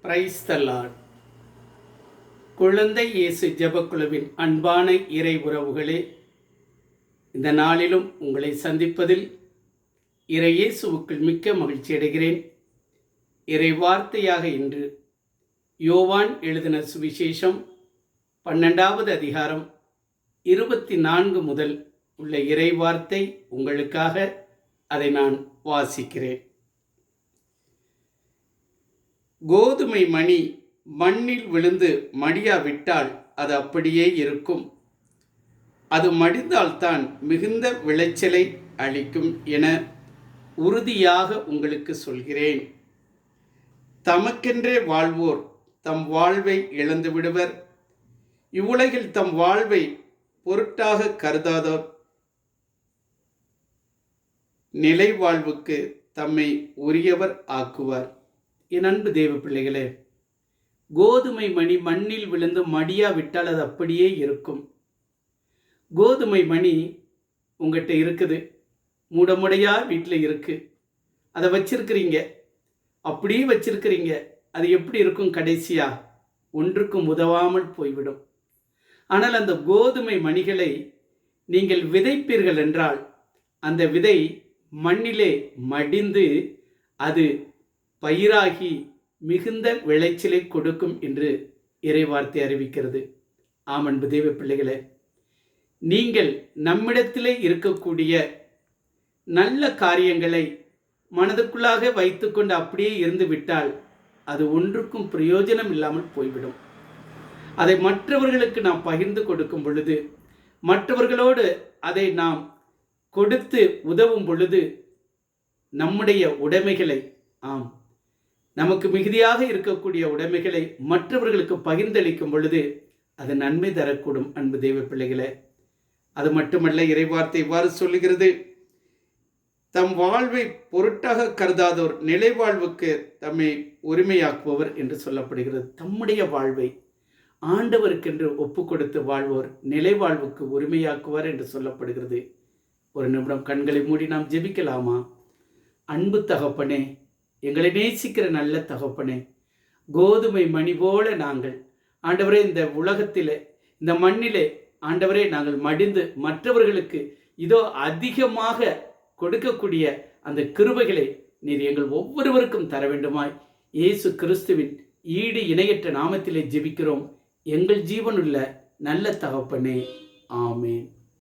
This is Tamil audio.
Praise the Lord. குழந்தை இயேசு ஜெபக்குழுவின் அன்பான இறை உறவுகளே, இந்த நாளிலும் உங்களை சந்திப்பதில் இறை இயேசுவுக்குள் மிக்க மகிழ்ச்சி அடைகிறேன். இறை வார்த்தையாக இன்று யோவான் எழுதின சுவிசேஷம் 12வது அதிகாரம் 24 முதல் உள்ள இறை வார்த்தை உங்களுக்காக. அதை நான் வாசிக்கிறேன். கோதுமை மணி மண்ணில் விழுந்து மடியாவிட்டால் அது அப்படியே இருக்கும். அது மடிந்தால்தான் மிகுந்த விளைச்சலை அளிக்கும் என உறுதியாக உங்களுக்கு சொல்கிறேன். தமக்கென்றே வாழ்வோர் தம் வாழ்வை இழந்து விடுவர். இவ்வுலகில் தம் வாழ்வை பொருட்டாக கருதாதோர் நிலை வாழ்வுக்கு தம்மை உரியவர் ஆக்குவார். என் அன்பு தேவ பிள்ளைகளே, கோதுமை மணி மண்ணில் விழுந்து மடியாவிட்டால் அது அப்படியே இருக்கும். கோதுமை மணி உங்கள்கிட்ட இருக்குது, மூடமுடையா வீட்டில் இருக்குது, அதை வச்சிருக்கிறீங்க, அப்படியே வச்சிருக்கிறீங்க. அது எப்படி இருக்கும்? கடைசியா ஒன்றுக்கும் உதவாமல் போய்விடும். ஆனால் அந்த கோதுமை மணிகளை நீங்கள் விதைப்பீர்கள் என்றால் அந்த விதை மண்ணிலே மடிந்து அது பயிராகி மிகுந்த விளைச்சலை கொடுக்கும் என்று இறைவார்த்தை அறிவிக்கிறது. ஆம் அன்பு தேவ பிள்ளைகளே, நீங்கள் நம்மிடத்திலே இருக்கக்கூடிய நல்ல காரியங்களை மனதுக்குள்ளாக வைத்துக்கொண்டு அப்படியே இருந்து விட்டால் அது ஒன்றுக்கும் பிரயோஜனம் இல்லாமல் போய்விடும். அதை மற்றவர்களுக்கு நாம் பகிர்ந்து கொடுக்கும் பொழுது, மற்றவர்களோடு அதை நாம் கொடுத்து உதவும் பொழுது, நம்முடைய உடைமைகளை, நமக்கு மிகுதியாக இருக்கக்கூடிய உடைமைகளை மற்றவர்களுக்கு பகிர்ந்தளிக்கும் பொழுது அது நன்மை தரக்கூடும். அன்பு தெய்வ பிள்ளைகளே, அது மட்டுமல்ல, இறைவார்த்தை இவ்வாறு சொல்லுகிறது, தம் வாழ்வை பொருட்டாக கருதாதோர் நிலை வாழ்வுக்கு தம்மை உரிமையாக்குபவர் என்று சொல்லப்படுகிறது. தம்முடைய வாழ்வை ஆண்டவருக்கென்று ஒப்பு கொடுத்து வாழ்வோர் நிலை வாழ்வுக்கு உரிமையாக்குவார் என்று சொல்லப்படுகிறது. ஒரு நிமிடம் கண்களை மூடி நாம் ஜெபிக்கலாமா? அன்பு தகப்பனே, எங்களை நேசிக்கிற நல்ல தகப்பனே, கோதுமை மணி போல நாங்கள் ஆண்டவரே இந்த உலகத்திலே, இந்த மண்ணிலே ஆண்டவரே நாங்கள் மடிந்து மற்றவர்களுக்கு இதோ அதிகமாக கொடுக்கக்கூடிய அந்த கிருபைகளை நீர் எங்கள் ஒவ்வொருவருக்கும் தர வேண்டுமாய் இயேசு கிறிஸ்துவின் ஈடு இணையற்ற நாமத்திலே ஜெபிக்கிறோம் எங்கள் ஜீவனுள்ள நல்ல தகப்பனே. ஆமேன்.